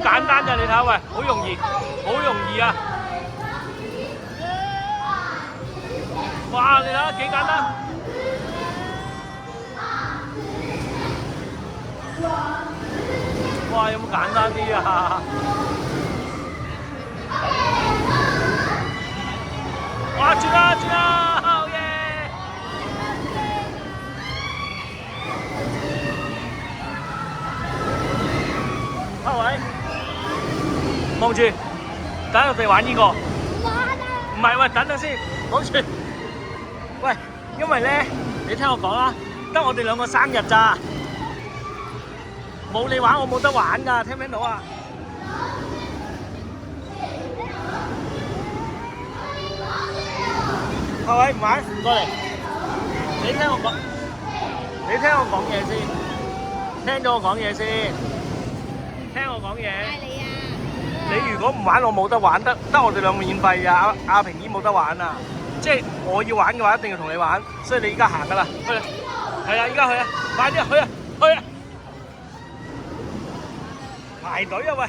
簡單咋，你睇下喂，好容易，好容易啊！哇，你睇下幾簡單。哇，有冇簡單啲啊？哇，轉啦轉啦，好嘢！阿偉，望住，等我哋玩呢個。唔係，喂，等等先，望住。喂，因為咧，你聽我講啦，得我哋兩個生日咋，冇你玩我冇得玩㗎，聽唔聽到啊？阿偉唔玩，過嚟，你聽我講，你聽我講嘢先，聽咗我講嘢先，聽我講嘢。你如果唔玩，我冇得玩，得我哋兩個免費啊！阿平姨冇得玩啊！即係我要玩嘅話，一定要同你玩，所以你依家行㗎啦，去啦，係啊，依家去啊，快啲啊，去啊，去啊！排隊啊喂！